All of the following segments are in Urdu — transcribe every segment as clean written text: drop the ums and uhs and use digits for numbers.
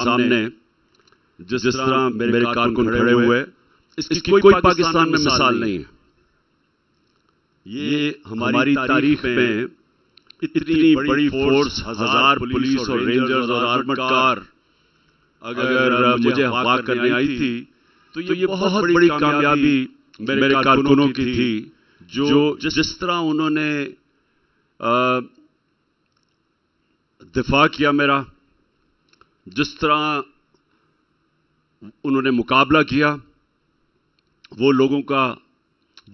سامنے جس طرح میرے کارکن کھڑے ہوئے اس کی کوئی پاکستان میں مثال نہیں ہے. یہ ہماری تاریخ میں اتنی بڑی فورس، 1000 پولیس اور رینجرز اور آرمڈ کار اگر مجھے اغوا کرنے آئی تھی تو یہ بہت بڑی کامیابی میرے کارکنوں کی تھی، جو جس طرح انہوں نے دفاع کیا میرا، جس طرح انہوں نے مقابلہ کیا وہ لوگوں کا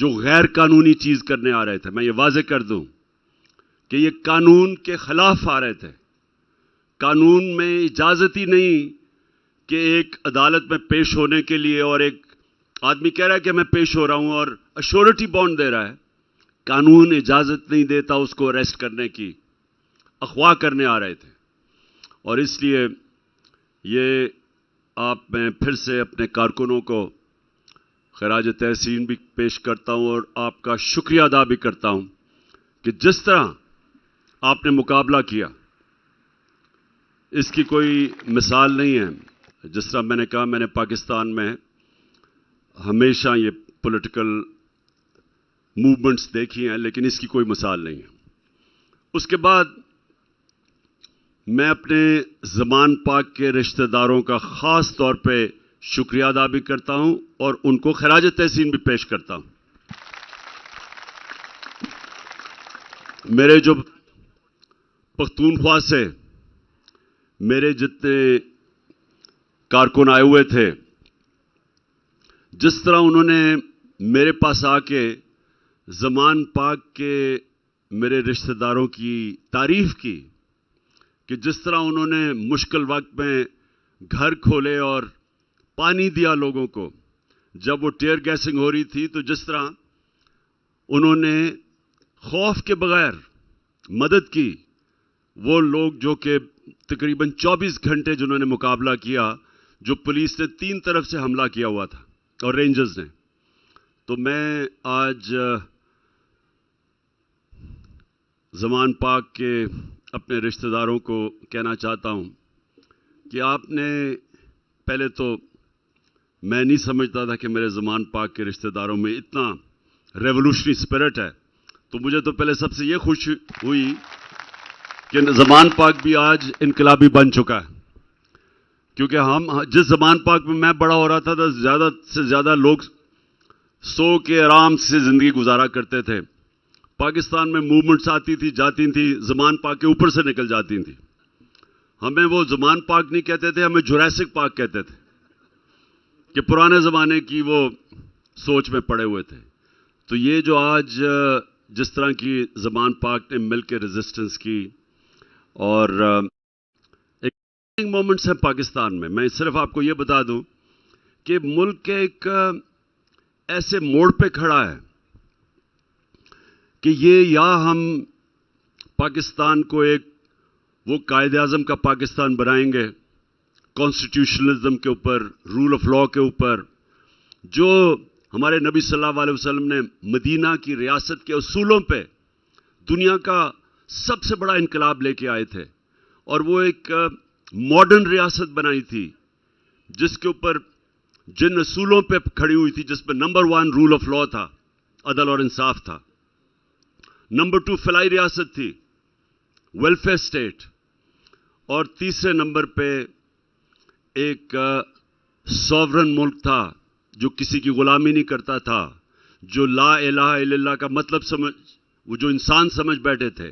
جو غیر قانونی چیز کرنے آ رہے تھے. میں یہ واضح کر دوں کہ یہ قانون کے خلاف آ رہے تھے. قانون میں اجازت ہی نہیں کہ ایک عدالت میں پیش ہونے کے لیے، اور ایک آدمی کہہ رہا ہے کہ میں پیش ہو رہا ہوں اور ایشورٹی بانڈ دے رہا ہے، قانون اجازت نہیں دیتا اس کو اریسٹ کرنے کی. اغوا کرنے آ رہے تھے. اور اس لیے یہ میں پھر سے اپنے کارکنوں کو خراج تحسین بھی پیش کرتا ہوں اور آپ کا شکریہ ادا بھی کرتا ہوں کہ جس طرح آپ نے مقابلہ کیا اس کی کوئی مثال نہیں ہے. جس طرح میں نے کہا، میں نے پاکستان میں ہمیشہ یہ پولیٹیکل موومنٹس دیکھی ہیں لیکن اس کی کوئی مثال نہیں ہے. اس کے بعد میں اپنے زمان پاک کے رشتہ داروں کا خاص طور پہ شکریہ ادا بھی کرتا ہوں اور ان کو خراج تحسین بھی پیش کرتا ہوں. میرے جو پختونخوا سے میرے جتنے کارکن آئے ہوئے تھے، جس طرح انہوں نے میرے پاس آ کے زمان پاک کے میرے رشتہ داروں کی تعریف کی، کہ جس طرح انہوں نے مشکل وقت میں گھر کھولے اور پانی دیا لوگوں کو جب وہ ٹیئر گیسنگ ہو رہی تھی، تو جس طرح انہوں نے خوف کے بغیر مدد کی. وہ لوگ جو کہ تقریباً 24 گھنٹے جنہوں نے مقابلہ کیا، جو پولیس نے 3 طرف سے حملہ کیا ہوا تھا اور رینجرز نے. تو میں آج زمان پاک کے اپنے رشتہ داروں کو کہنا چاہتا ہوں کہ آپ نے پہلے تو میں نہیں سمجھتا تھا کہ میرے زمان پاک کے رشتہ داروں میں اتنا ریولوشنری اسپرٹ ہے. تو مجھے تو پہلے سب سے یہ خوش ہوئی کہ زمان پاک بھی آج انقلابی بن چکا ہے. کیونکہ جس زمان پاک میں میں بڑا ہو رہا تھا تو زیادہ سے زیادہ لوگ سو کے آرام سے زندگی گزارا کرتے تھے. پاکستان میں موومنٹس آتی تھی جاتی تھی، زمان پاک کے اوپر سے نکل جاتی تھی. ہمیں وہ زمان پاک نہیں کہتے تھے، ہمیں جوراسک پاک کہتے تھے، کہ پرانے زمانے کی وہ سوچ میں پڑے ہوئے تھے. تو یہ جو آج جس طرح کی زمان پاک نے مل کے ریزسٹنس کی، اور ایک مومنٹس ہیں پاکستان میں صرف آپ کو یہ بتا دوں کہ ملک ایک ایسے موڑ پہ کھڑا ہے کہ یہ یا ہم پاکستان کو ایک وہ قائد اعظم کا پاکستان بنائیں گے، کانسٹیٹیوشنلزم کے اوپر، رول آف لاء کے اوپر، جو ہمارے نبی صلی اللہ علیہ وسلم نے مدینہ کی ریاست کے اصولوں پہ دنیا کا سب سے بڑا انقلاب لے کے آئے تھے. اور وہ ایک ماڈرن ریاست بنائی تھی جس کے اوپر جن اصولوں پہ کھڑی ہوئی تھی، جس پہ نمبر 1 رول آف لاء تھا، عدل اور انصاف تھا. نمبر 2 فلاحی ریاست تھی، ویلفیئر اسٹیٹ. اور تیسرے نمبر پہ ایک سوورن ملک تھا جو کسی کی غلامی نہیں کرتا تھا، جو لا الہ الا اللہ کا مطلب وہ جو انسان سمجھ بیٹھے تھے.